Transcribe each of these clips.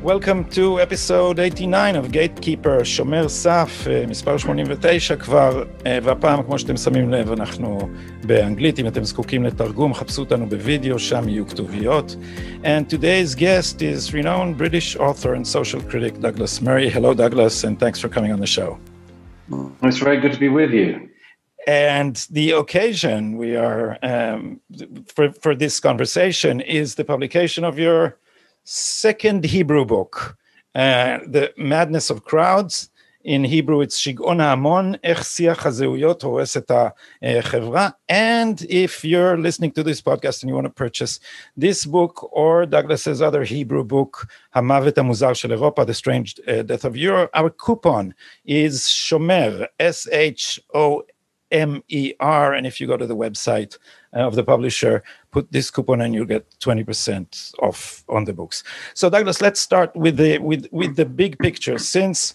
Welcome to episode 89 of Gatekeeper, שומר סף, מספר 89 כבר, והפעם, כמו שאתם שמים לב, אנחנו באנגלית. אם אתם זקוקים לתרגום, חפשו אותנו בווידאו, שם יהיו כתוביות. And today's guest is renowned British author and social critic Douglas Murry. Hello, Douglas, and thanks for coming on the show. It's very good to be with you. And the occasion we are for this conversation is the publication of your second Hebrew book, The Madness of Crowds. In Hebrew, it's שגעון ההמון, איך שיח הזהויות הורס את החברה. And if you're listening to this podcast and you want to purchase this book or Douglas's other Hebrew book, המוות המוזר של אירופה, The Strange Death of Europe, our coupon is Shomer, SHOMER, and if you go to the website of the publisher, put this coupon and you'll get 20% off on the books. So Douglas, let's start with the big picture. Since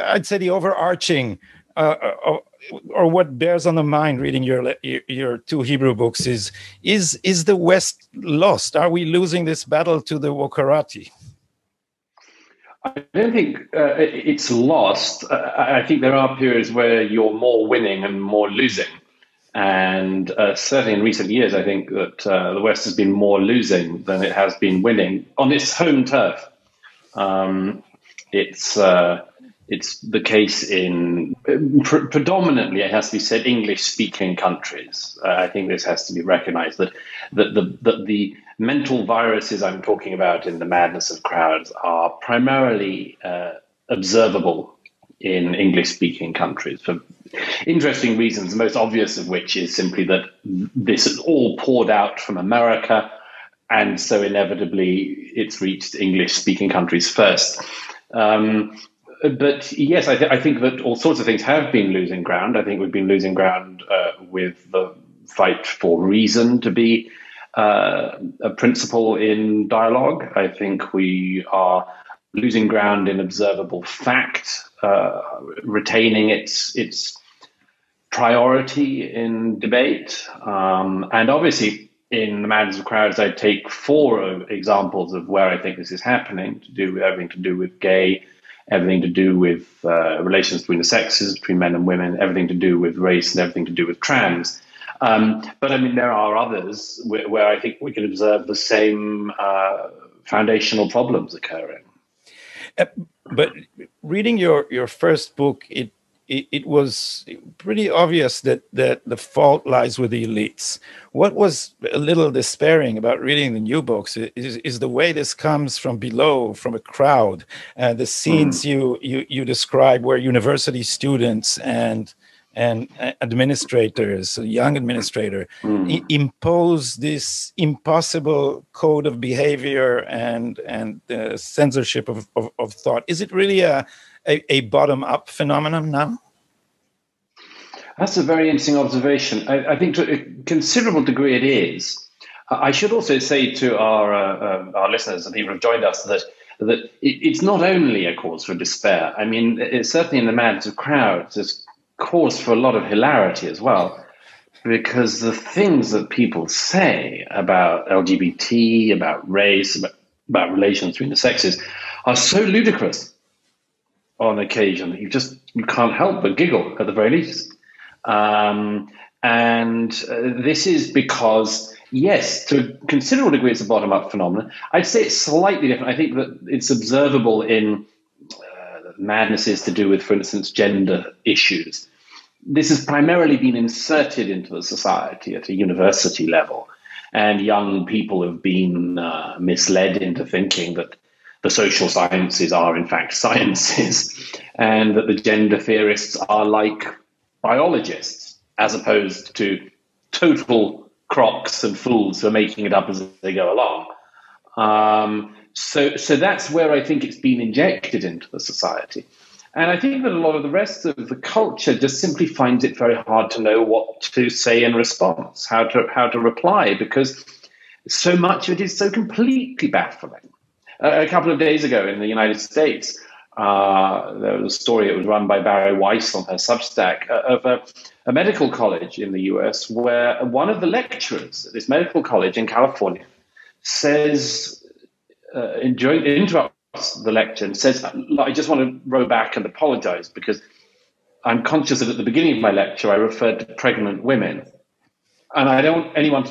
I'd say the overarching or what bears on the mind reading your two Hebrew books is the West lost? Are we losing this battle to the Wokarati? I don't think it's lost. I think there are periods where you're more winning and more losing. And certainly in recent years, I think that the West has been more losing than it has been winning on its home turf. It's the case in predominantly, it has to be said, English-speaking countries. I think this has to be recognized, that the mental viruses I'm talking about in the madness of crowds are primarily observable in English-speaking countries for interesting reasons, the most obvious of which is simply that this is all poured out from America, and so inevitably it's reached English-speaking countries first. But yes, I think that all sorts of things have been losing ground. I think we've been losing ground with the fight for reason to be a principle in dialogue. I think we are losing ground in observable fact, retaining its priority in debate. And obviously, in the madness of crowds, I take four examples of where I think this is happening, everything to do with gay, everything to do with relations between the sexes, between men and women, everything to do with race, and everything to do with trans. But I mean, there are others where I think we can observe the same foundational problems occurring. But reading your first book, it was pretty obvious that the fault lies with the elites. What was a little despairing about reading the new books is the way this comes from below, from a crowd. The scenes you describe where university students and administrators, a young administrator, impose this impossible code of behavior and censorship of thought. Is it really a bottom-up phenomenon now? That's a very interesting observation. I think to a considerable degree it is. I should also say to our listeners and people who have joined us that it's not only a cause for despair. I mean, it's certainly in the madness of crowds, there's cause for a lot of hilarity as well, because the things that people say about LGBT, about race, about relations between the sexes are so ludicrous on occasion that you can't help but giggle at the very least. And this is because, yes, to a considerable degree, it's a bottom-up phenomenon. I'd say it's slightly different. I think that it's observable in madnesses to do with, for instance, gender issues. This has primarily been inserted into the society at a university level, and young people have been misled into thinking that the social sciences are, in fact, sciences, and that the gender theorists are like biologists, as opposed to total crocs and fools who are making it up as they go along. So that's where I think it's been injected into the society. And I think that a lot of the rest of the culture just simply finds it very hard to know what to say in response, how to reply, because so much of it is so completely baffling. A couple of days ago in the United States, there was a story that was run by Barry Weiss on her Substack of a medical college in the US where one of the lecturers at this medical college in California says, interrupts the lecture and says, I just want to row back and apologize because I'm conscious that at the beginning of my lecture I referred to pregnant women. And I don't want anyone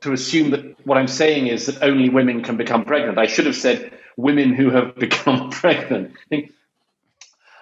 to assume that what I'm saying is that only women can become pregnant. I should have said women who have become pregnant.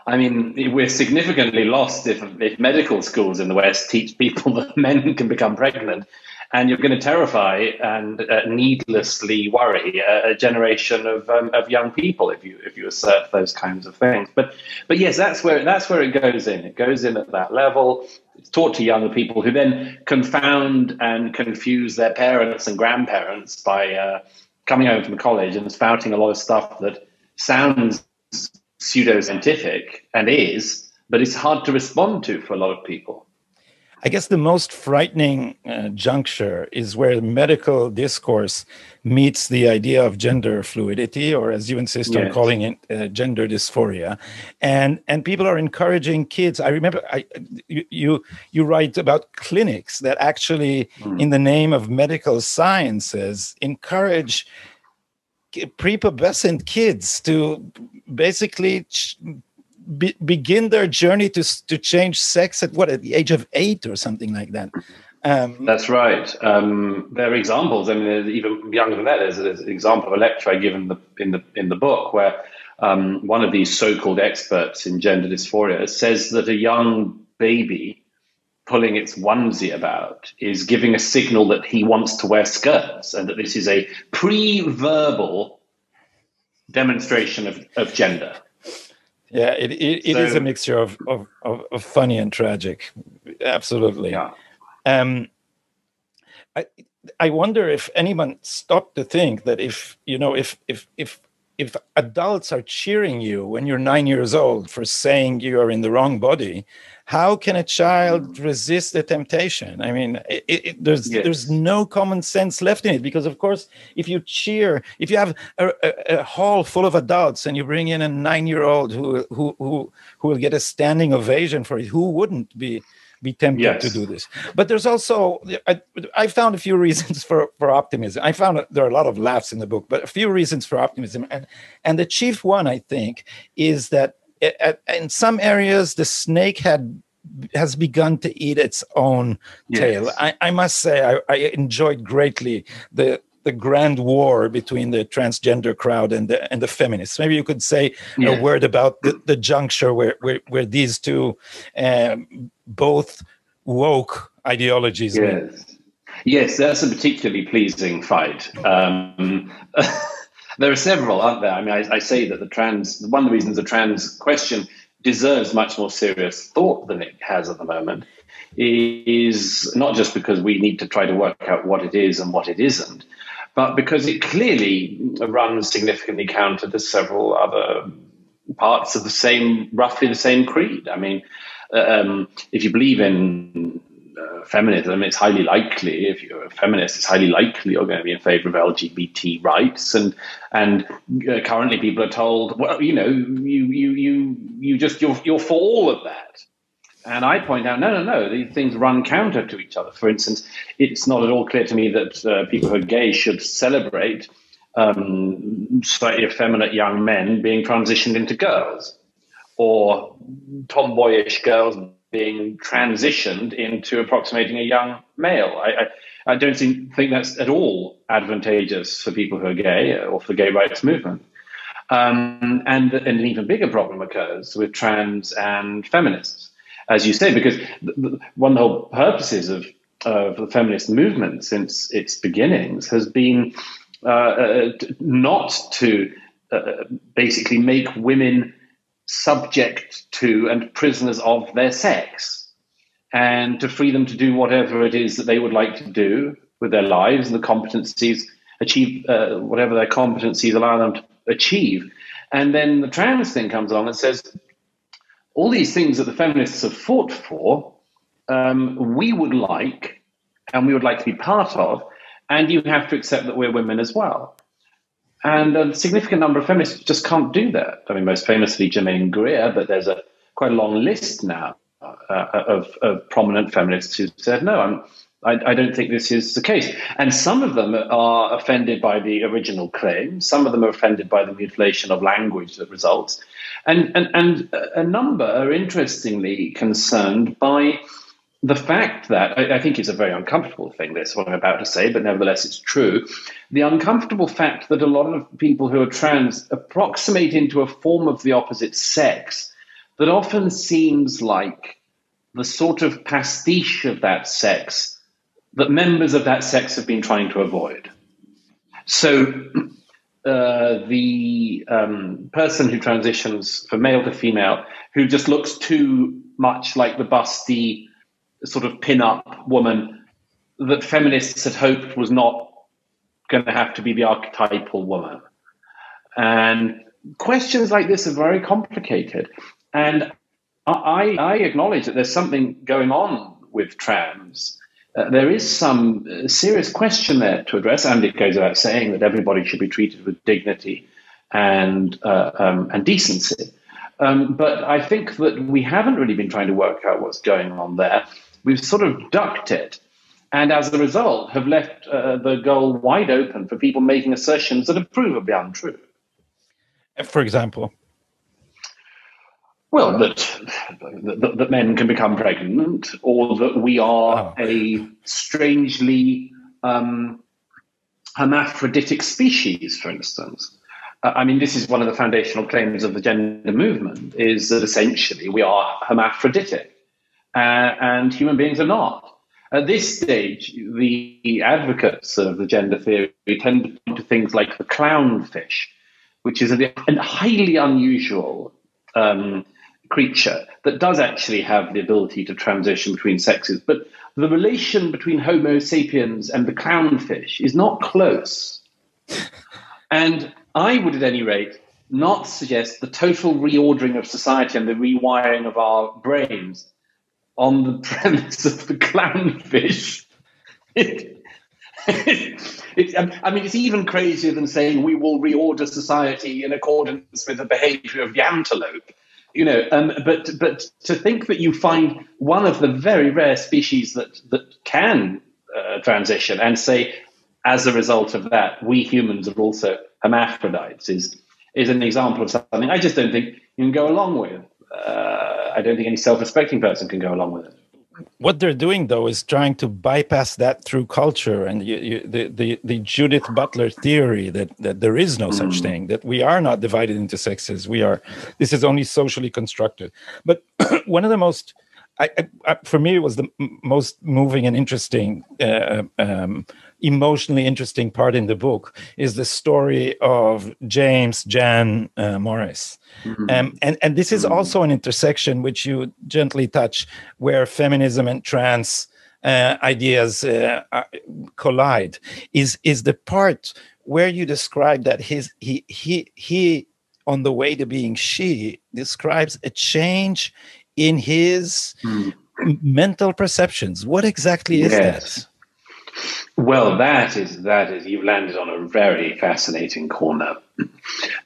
I mean, we're significantly lost if medical schools in the West teach people that men can become pregnant, and you're going to terrify and needlessly worry a generation of young people if you assert those kinds of things. But yes, that's where it goes in. It goes in at that level. It's taught to younger people who then confound and confuse their parents and grandparents by coming home from college and spouting a lot of stuff that sounds pseudoscientific and is, but it's hard to respond to for a lot of people. I guess the most frightening juncture is where medical discourse meets the idea of gender fluidity, or as you insist on calling it, gender dysphoria, and people are encouraging kids. I remember you write about clinics that actually, in the name of medical sciences, encourage prepubescent kids to basically begin their journey to change sex at the age of 8 or something like that. That's right. There are examples. I mean, even younger than that. There's an example of a lecture I give in the book where one of these so-called experts in gender dysphoria says that a young baby pulling its onesie about is giving a signal that he wants to wear skirts, and that this is a pre-verbal demonstration of gender. Yeah, it is a mixture of funny and tragic. Absolutely. Yeah. I wonder if anyone stopped to think that if adults are cheering you when you're 9 years old for saying you are in the wrong body, how can a child resist the temptation? I mean, there's no common sense left in it, because, of course, if you have a hall full of adults and you bring in a 9-year-old who will get a standing ovation for it, who wouldn't be tempted to do this? But there's also, I found a few reasons for optimism. I found there are a lot of laughs in the book, but a few reasons for optimism. And the chief one, I think, is that in some areas, the snake has begun to eat its own tail. I must say, I enjoyed greatly the grand war between the transgender crowd and the feminists. Maybe you could say a word about the juncture where these two both woke ideologies meet. Yes, that's a particularly pleasing fight. There are several, aren't there? I mean, I say that one of the reasons the trans question deserves much more serious thought than it has at the moment is not just because we need to try to work out what it is and what it isn't, but because it clearly runs significantly counter to several other parts of roughly the same creed. I mean, if you believe in feminism, it's highly likely, if you're a feminist, it's highly likely you're going to be in favor of LGBT rights. And currently people are told, well, you're for all of that. And I point out, no, these things run counter to each other. For instance, it's not at all clear to me that people who are gay should celebrate slightly effeminate young men being transitioned into girls, or tomboyish girls being transitioned into approximating a young male. I don't think that's at all advantageous for people who are gay or for the gay rights movement. And an even bigger problem occurs with trans and feminists, as you say, because one of the whole purposes of the feminist movement since its beginnings has been not to basically make women subject to and prisoners of their sex, and to free them to do whatever it is that they would like to do with their lives and the competencies, achieve whatever their competencies allow them to achieve. And then the trans thing comes along and says, all these things that the feminists have fought for, we would like, and we would like to be part of, and you have to accept that we're women as well. And a significant number of feminists just can't do that. I mean, most famously Germaine Greer, but there's quite a long list now of prominent feminists who said, no, I don't think this is the case. And some of them are offended by the original claim. Some of them are offended by the mutilation of language that results. And a number are interestingly concerned by the fact that, I think it's a very uncomfortable thing, this, what I'm about to say, but nevertheless it's true, the uncomfortable fact that a lot of people who are trans approximate into a form of the opposite sex that often seems like the sort of pastiche of that sex that members of that sex have been trying to avoid. So the person who transitions from male to female, who just looks too much like the busty sort of pin-up woman that feminists had hoped was not going to have to be the archetypal woman. And questions like this are very complicated. And I acknowledge that there's something going on with trans. There is some serious question there to address, and it goes without saying that everybody should be treated with dignity and decency. But I think that we haven't really been trying to work out what's going on there. We've sort of ducked it, and as a result have left the goal wide open for people making assertions that are provably untrue. For example? Well, that men can become pregnant, or that we are a strangely hermaphroditic species, for instance. I mean, this is one of the foundational claims of the gender movement, is that essentially we are hermaphroditic. And human beings are not. At this stage, the advocates of the gender theory tend to point to things like the clownfish, which is a highly unusual creature that does actually have the ability to transition between sexes. But the relation between Homo sapiens and the clownfish is not close. And I would, at any rate, not suggest the total reordering of society and the rewiring of our brains on the premise of the clownfish. I mean, it's even crazier than saying we will reorder society in accordance with the behavior of the antelope. You know, but to think that you find one of the very rare species that can transition and say, as a result of that, we humans are also hermaphrodites is an example of something I just don't think you can go along with. I don't think any self-respecting person can go along with it. What they're doing, though, is trying to bypass that through culture and the Judith Butler theory that there is no such thing, that we are not divided into sexes. This is only socially constructed. But one of the most, for me, it was the most moving and interesting, emotionally interesting part in the book is the story of James Jan Morris. And this is also an intersection which you gently touch, where feminism and trans ideas collide. Is the part where you describe that he on the way to being she describes a change in his mental perceptions. What exactly is that? Well, that is you've landed on a very fascinating corner.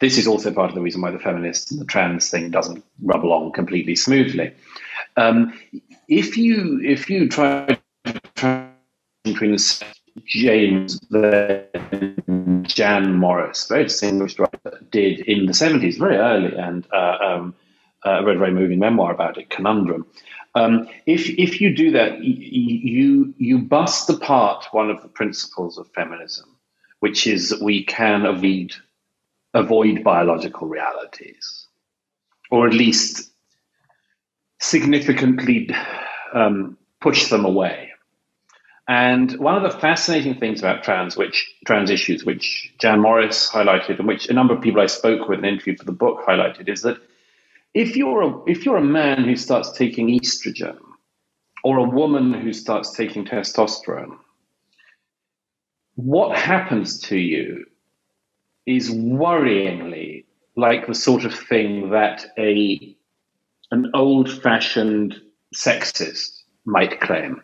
This is also part of the reason why the feminist and the trans thing doesn't rub along completely smoothly. If you try to transition between James and Jan Morris, very distinguished writer, did in the 70s, very early, and I read a very moving memoir about it, Conundrum. If you do that, you bust apart one of the principles of feminism, which is that we can avoid biological realities, or at least significantly push them away. And one of the fascinating things about trans issues, which Jan Morris highlighted, and which a number of people I spoke with and interviewed for the book highlighted, is that if you're a man who starts taking estrogen, or a woman who starts taking testosterone, what happens to you is worryingly like the sort of thing that a an old-fashioned sexist might claim.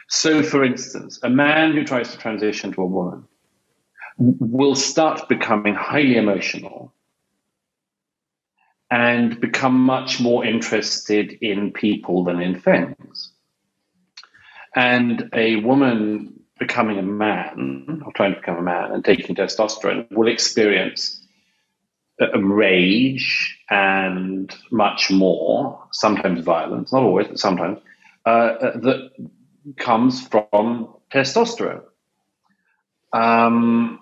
So, for instance, a man who tries to transition to a woman will start becoming highly emotional and become much more interested in people than in things. And a woman becoming a man, or trying to become a man and taking testosterone, will experience rage and much more, sometimes violence, not always, but sometimes, that comes from testosterone.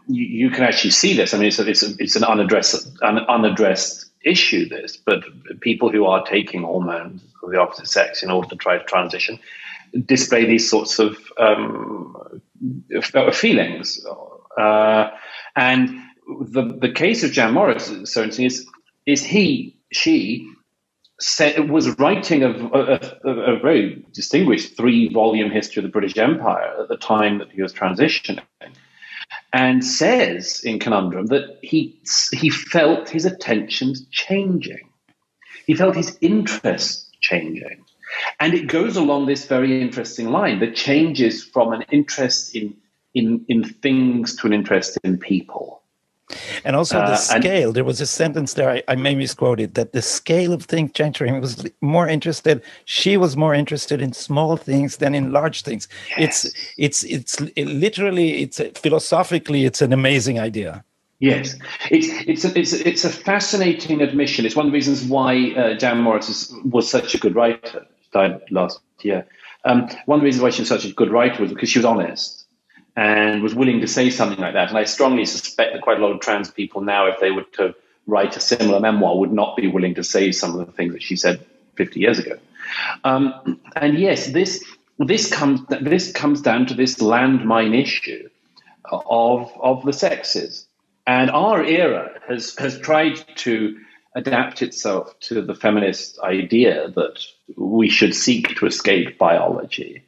You can actually see this. I mean, it's an unaddressed issue, this, but people who are taking hormones of the opposite sex in order to try to transition display these sorts of feelings. And the case of Jan Morris, so is she was writing a very distinguished 3-volume history of the British Empire at the time that he was transitioning, and says in Conundrum that he felt his attentions changing. He felt his interest changing. And it goes along this very interesting line that changes from an interest in things to an interest in people. And also the scale. There was a sentence there, I may misquote it, that the scale of things changed for him. She was more interested in small things than in large things. Yes. Philosophically, it's an amazing idea. Yes, it's a fascinating admission. It's one of the reasons why Jan Morris was such a good writer. She died last year. One of the reasons why she was such a good writer was because she was honest and was willing to say something like that. And I strongly suspect that quite a lot of trans people now, if they were to write a similar memoir, would not be willing to say some of the things that she said 50 years ago. And yes, this comes down to this landmine issue of the sexes. And our era has tried to adapt itself to the feminist idea that we should seek to escape biology,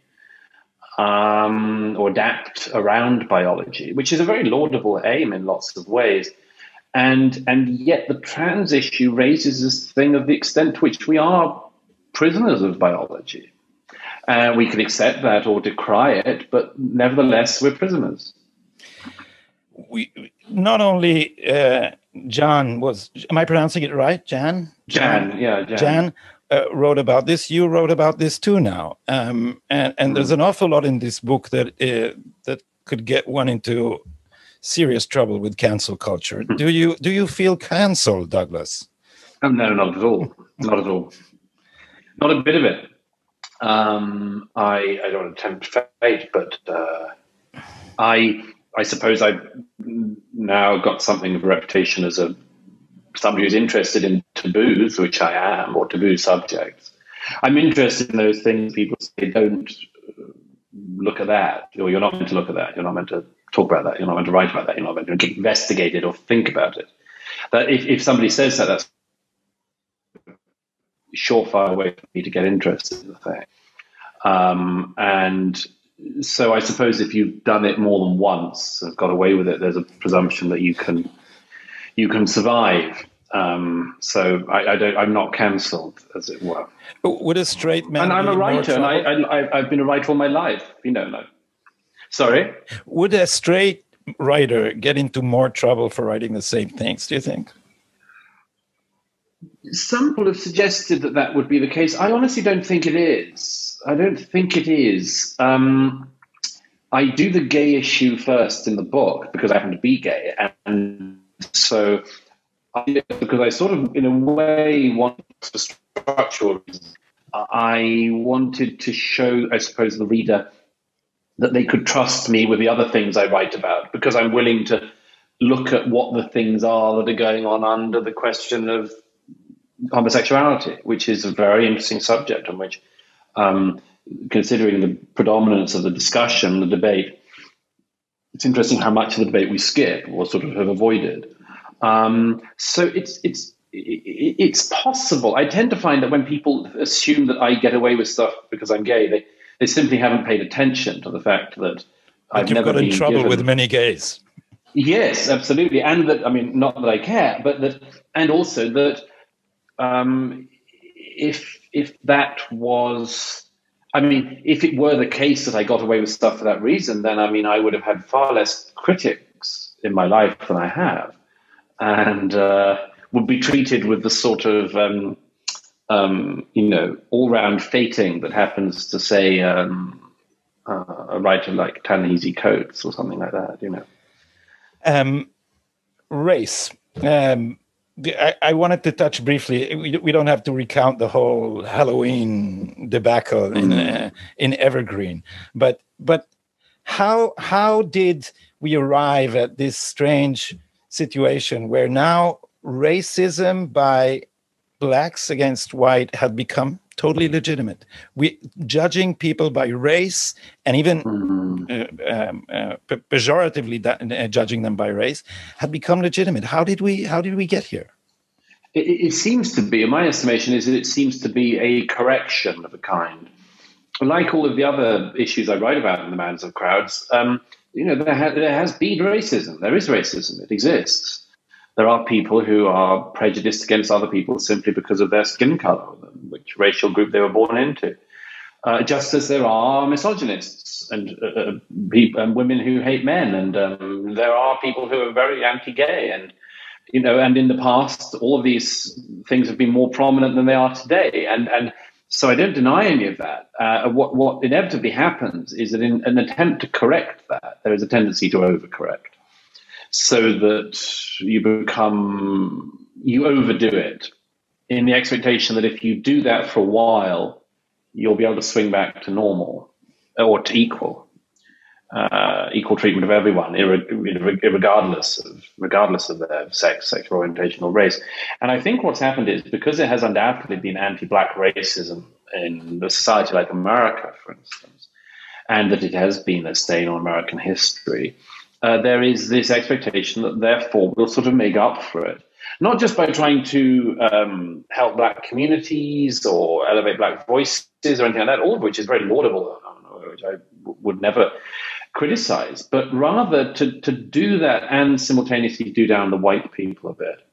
or adapt around biology, which is a very laudable aim in lots of ways. And yet the trans issue raises this thing of the extent to which we are prisoners of biology. We can accept that or decry it, but nevertheless, we're prisoners. Not only Jan was, am I pronouncing it right? Jan, wrote about this. You wrote about this too now, and there's an awful lot in this book that could get one into serious trouble with cancel culture. Do you feel cancelled, Douglas? No, not at all. Not at all. Not a bit of it. I don't want to tempt fate, but I suppose I've now got something of a reputation as somebody who's interested in taboos, which I am, or taboo subjects. I'm interested in those things people say, don't look at that, or you're not meant to look at that, you're not meant to talk about that, you're not meant to write about that, you're not meant to investigate it or think about it. That if somebody says that, that's a surefire way for me to get interested in the thing. And so I suppose if you've done it more than once and got away with it, there's a presumption that you can survive. So I'm not cancelled, as it were. Would a straight man? And I'm a writer, and I've been a writer all my life. No. Sorry. Would a straight writer get into more trouble for writing the same things? Do you think? Some people have suggested that would be the case. I honestly don't think it is. I don't think it is. I do the gay issue first in the book because I happen to be gay. And so, because I sort of, in a way, want to structural reasons, I wanted to show, I suppose, the reader that they could trust me with the other things I write about, because I'm willing to look at what the things are that are going on under the question of homosexuality, which is a very interesting subject, on which, considering the predominance of the discussion, the debate, it's interesting how much of the debate we skip or sort of have avoided. So it's possible. I tend to find that when people assume that I get away with stuff because I'm gay, they simply haven't paid attention to the fact that I've never been in trouble given... with many gays. Yes, absolutely. And that, I mean, not that I care, but that, and also that if that was, I mean, if it were the case that I got away with stuff for that reason, then I mean, I would have had far less critics in my life than I have, and would be treated with the sort of all-round fating that happens to, say, a writer like Ta-Nehisi Coates or something like that, Race. I wanted to touch briefly. We don't have to recount the whole Halloween debacle in Evergreen, but how did we arrive at this strange situation where now racism by blacks against white had become totally legitimate? Judging people by race, and even pejoratively judging them by race, had become legitimate. How did we get here? It seems to be, in my estimation, it seems to be a correction of a kind. Like all of the other issues I write about in the Madness of Crowds, there has been racism. There is racism. It exists. There are people who are prejudiced against other people simply because of their skin color, which racial group they were born into. Just as there are misogynists and women who hate men, and there are people who are very anti-gay, and in the past, all of these things have been more prominent than they are today, and so I don't deny any of that. What inevitably happens is that in an attempt to correct that, there is a tendency to overcorrect, so that you overdo it in the expectation that if you do that for a while, you'll be able to swing back to normal or to equal treatment of everyone, regardless of their sex, sexual orientation, or race. And I think what's happened is, because there has undoubtedly been anti-black racism in a society like America, for instance, and that it has been a stain on American history, there is this expectation that therefore we'll sort of make up for it, not just by trying to help black communities or elevate black voices or anything like that, all of which is very laudable, which I would never criticize, but rather to do that and simultaneously do down the white people a bit.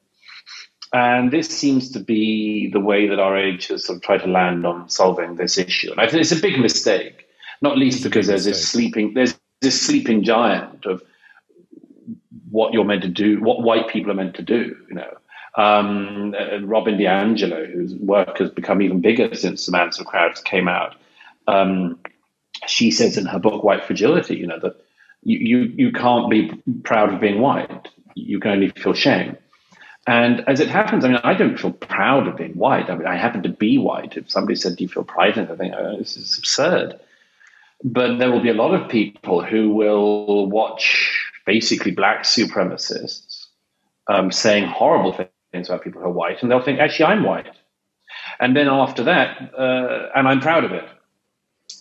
And this seems to be the way that our age has sort of tried to land on solving this issue. And I think it's a big mistake, not least because there's this sleeping giant of what you're meant to do, what white people are meant to do, Robin DiAngelo, whose work has become even bigger since The Madness of Crowds came out, she says in her book White Fragility, that you can't be proud of being white. You can only feel shame. And as it happens, I don't feel proud of being white. I happen to be white. If somebody said, do you feel pride in it? I think, this is absurd. But there will be a lot of people who will watch basically black supremacists saying horrible things about people who are white, and they'll think, actually, I'm white. And then after that, and I'm proud of it.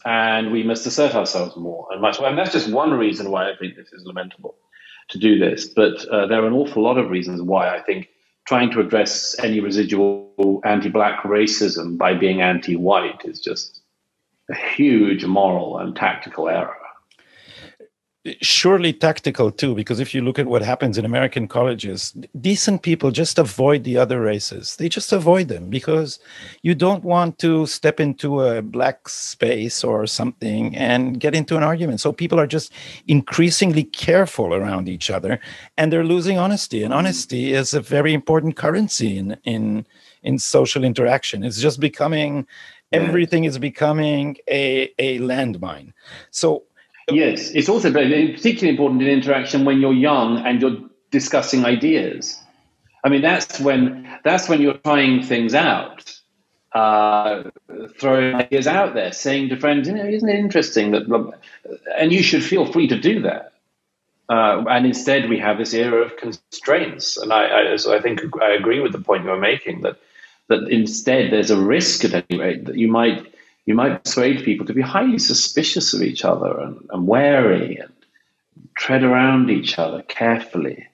And we must assert ourselves more and much more. And that's just one reason why I think this is lamentable to do this. But there are an awful lot of reasons why I think trying to address any residual anti-black racism by being anti-white is just a huge moral and tactical error. Surely tactical too, because if you look at what happens in American colleges, decent people just avoid the other races. They just avoid them because you don't want to step into a black space or something and get into an argument. So people are just increasingly careful around each other, and they're losing honesty. And honesty is a very important currency in social interaction. It's just becoming, everything is becoming a landmine. So yes, it's also particularly important in interaction when you're young and you're discussing ideas. That's when you're trying things out, throwing ideas out there, saying to friends, isn't it interesting that, and you should feel free to do that. And instead, we have this era of constraints, and so I think I agree with the point you were making that instead there's a risk at any rate that you might persuade people to be highly suspicious of each other and wary and tread around each other carefully.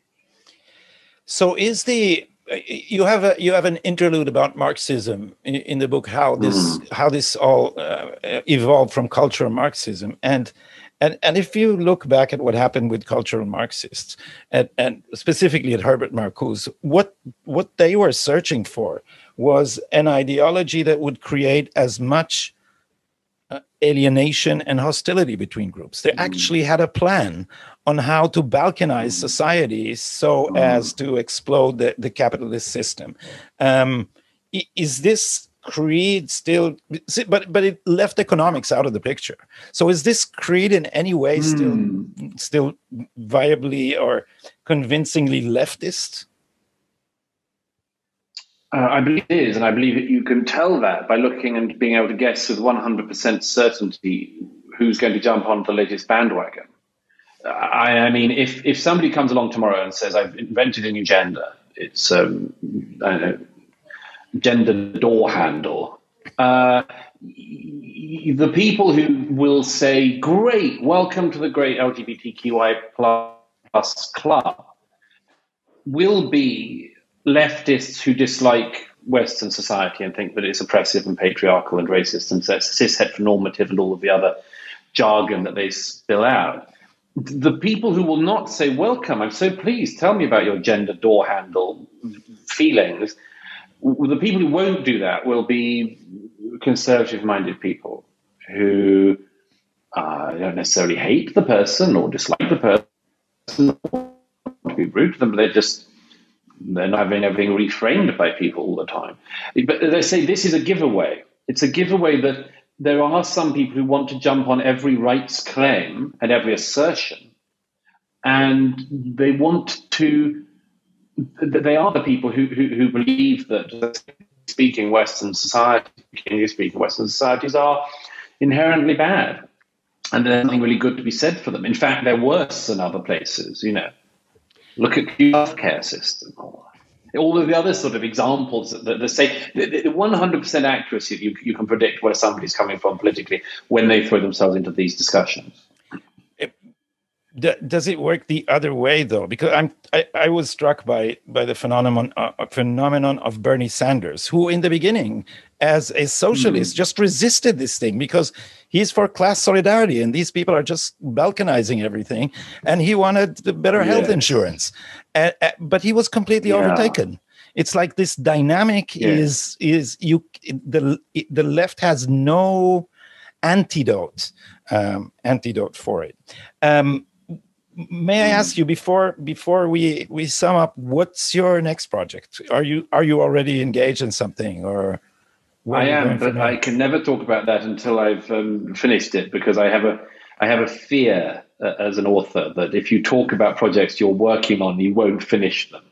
So you have an interlude about Marxism in the book, how this all evolved from cultural Marxism, and if you look back at what happened with cultural Marxists and specifically at Herbert Marcuse, what they were searching for was an ideology that would create as much alienation and hostility between groups. They actually had a plan on how to balkanize society so as to explode the capitalist system. Is this creed still, but it left economics out of the picture. So is this creed in any way still viably or convincingly leftist? I believe it is, and I believe that you can tell that by looking and being able to guess with 100% certainty who's going to jump on the latest bandwagon. I mean, if somebody comes along tomorrow and says, I've invented a new gender, it's, I don't know, gender door handle, the people who will say, great, welcome to the great LGBTQI plus club, will be leftists who dislike Western society and think that it's oppressive and patriarchal and racist and cis-heteronormative and all of the other jargon that they spill out. The people who will not say, welcome, I'm so pleased, tell me about your gender door handle feelings. The people who won't do that will be conservative-minded people who don't necessarily hate the person or dislike the person or to be rude to them, but they're not having everything reframed by people all the time. But they say this is a giveaway. It's a giveaway that there are some people who want to jump on every rights claim and every assertion, and they want to. They are the people who believe that speaking Western societies are inherently bad, and there's nothing really good to be said for them. In fact, they're worse than other places. You know, look at the healthcare system. All of the other sort of examples that say the 100% accuracy you can predict where somebody's coming from politically when they throw themselves into these discussions. Does it work the other way though? Because I was struck by the phenomenon of Bernie Sanders, who in the beginning, as a socialist, just resisted this thing because he's for class solidarity, and these people are just balkanizing everything, and he wanted the better health insurance, but he was completely overtaken. It's like this dynamic the left has no antidote for it. May I ask you before we sum up, what's your next project? Are you already engaged in something, or I am, but I can never talk about that until I've finished it, because I have a fear as an author that if you talk about projects you're working on, you won't finish them,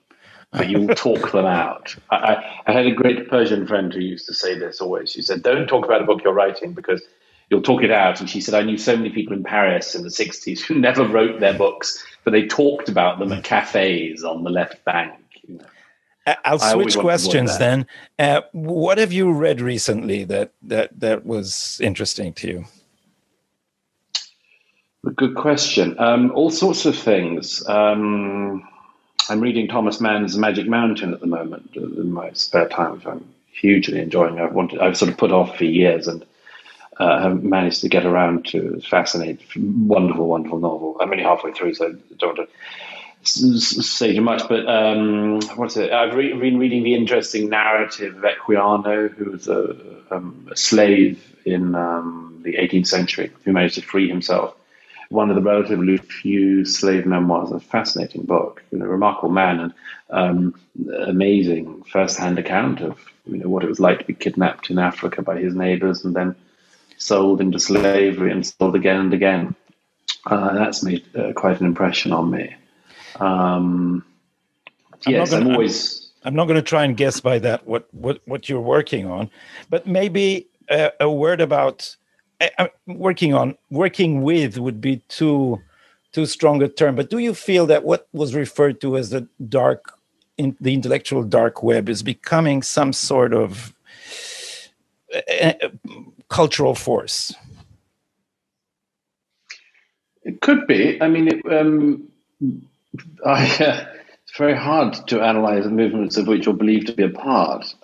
but you'll talk them out. I had a great Persian friend who used to say this always. She said, "Don't talk about a book you're writing because you'll talk it out." And she said, I knew so many people in Paris in the 60s who never wrote their books, but they talked about them at cafes on the left bank. You know. I'll switch questions then. What have you read recently that was interesting to you? Good question. All sorts of things. I'm reading Thomas Mann's Magic Mountain at the moment in my spare time, which I'm hugely enjoying. I've sort of put off for years and have managed to get around to. It's fascinating, wonderful, wonderful novel. I'm only halfway through, so I don't want to say too much. But what's it? I've been reading the interesting narrative of Equiano, who was a slave in the 18th century, who managed to free himself. One of the relatively few slave memoirs. A fascinating book. You know, remarkable man and amazing first-hand account of what it was like to be kidnapped in Africa by his neighbors and then sold into slavery and sold again and again. That's made quite an impression on me. I'm not going to try and guess by that what you're working on, but maybe a word about working with would be too strong a term. But do you feel that what was referred to as the intellectual dark web is becoming some sort of cultural force? It could be. I mean, it's very hard to analyze the movements of which you're believed to be a part.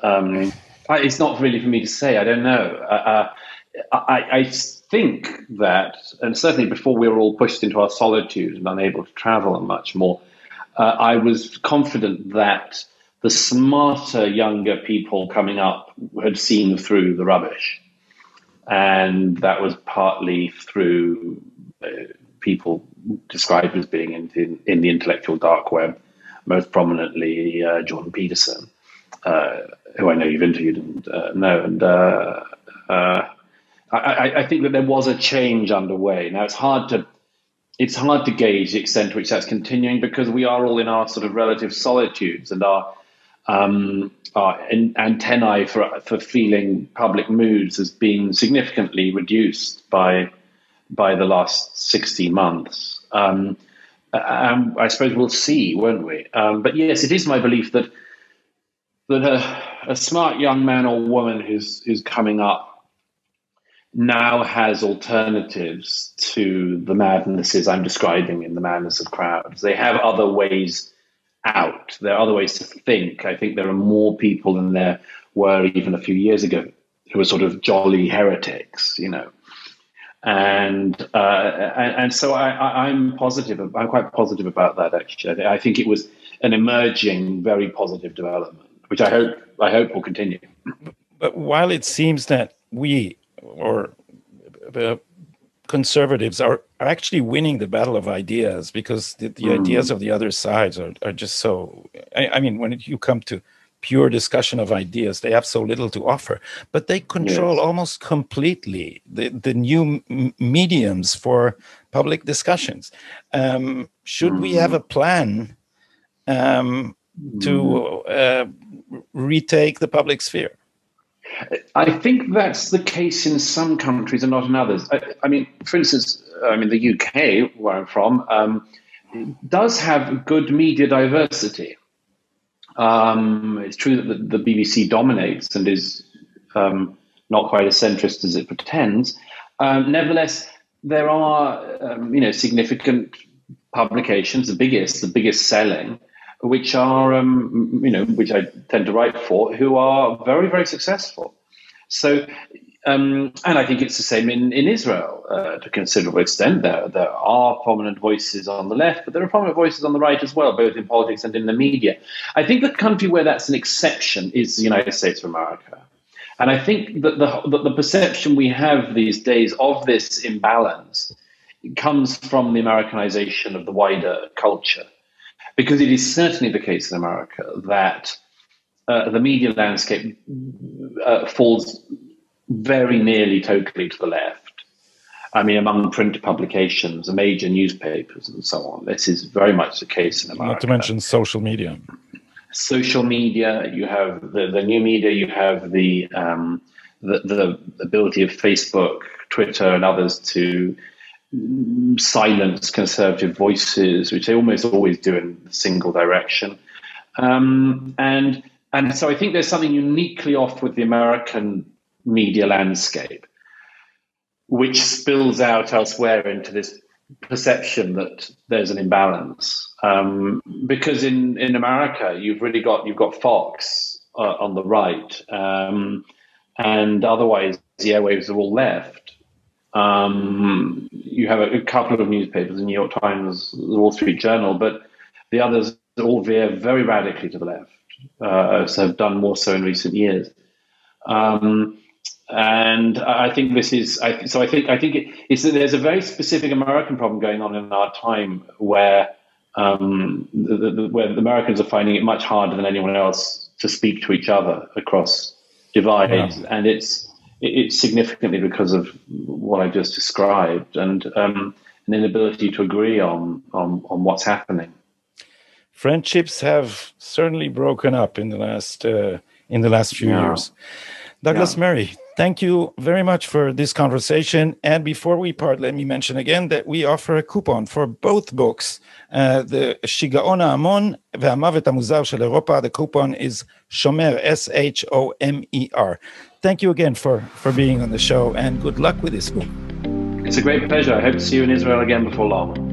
It's not really for me to say. I don't know. I think that, and certainly before we were all pushed into our solitude and unable to travel much more, I was confident that the smarter younger people coming up had seen through the rubbish. And that was partly through people described as being in the intellectual dark web, most prominently Jordan Peterson, who I know you've interviewed and know. And I think that there was a change underway. Now, it's hard to gauge the extent to which that's continuing, because we are all in our sort of relative solitudes, and our antennae for feeling public moods has been significantly reduced by the last 16 months. I suppose we'll see, won't we? But yes, it is my belief that a smart young man or woman who's coming up now has alternatives to the madnesses I'm describing in the madness of crowds. They have other ways out. There are other ways to think. I think there are more people than there were even a few years ago who were sort of jolly heretics, you know. And so I'm positive. I'm quite positive about that, actually. I think it was an emerging, very positive development, which I hope will continue. But while it seems that we, or the conservatives, are actually winning the battle of ideas, because the ideas of the other sides are just so... I mean, when you come to pure discussion of ideas, they have so little to offer, but they control almost completely the new mediums for public discussions. Should we have a plan to retake the public sphere? I think that's the case in some countries and not in others. I mean, for instance, the UK, where I'm from, does have good media diversity. It's true that the BBC dominates and is not quite as centrist as it pretends. Nevertheless, there are significant publications, the biggest selling, which are which I tend to write for, who are very, very successful. So, and I think it's the same in Israel to a considerable extent. There are prominent voices on the left, but there are prominent voices on the right as well, both in politics and in the media. I think the country where that's an exception is the United States of America. And I think that the perception we have these days of this imbalance comes from the Americanization of the wider culture. Because it is certainly the case in America that the media landscape falls very nearly totally to the left. I mean, among print publications, major newspapers and so on, this is very much the case in America. Not to mention social media. Social media, you have the new media, you have the ability of Facebook, Twitter, and others to silence conservative voices, which they almost always do in a single direction. And so I think there's something uniquely off with the American media landscape, which spills out elsewhere into this perception that there's an imbalance. Because in America, you've got Fox on the right, and otherwise the airwaves are all left. You have a couple of newspapers, the New York Times, the Wall Street Journal, but the others all veer very radically to the left, so have done more so in recent years. And I think this is, I think there's a very specific American problem going on in our time where where the Americans are finding it much harder than anyone else to speak to each other across divides, and it's significantly because of what I just described, and an inability to agree on what's happening. Friendships have certainly broken up in the last few years. Douglas Murry, thank you very much for this conversation. And before we part, let me mention again that we offer a coupon for both books. The שגעון ההמון והמוות המוזר של אירופה. The coupon is Shomer, Shomer. Thank you again for being on the show, and good luck with this book. It's a great pleasure. I hope to see you in Israel again before long.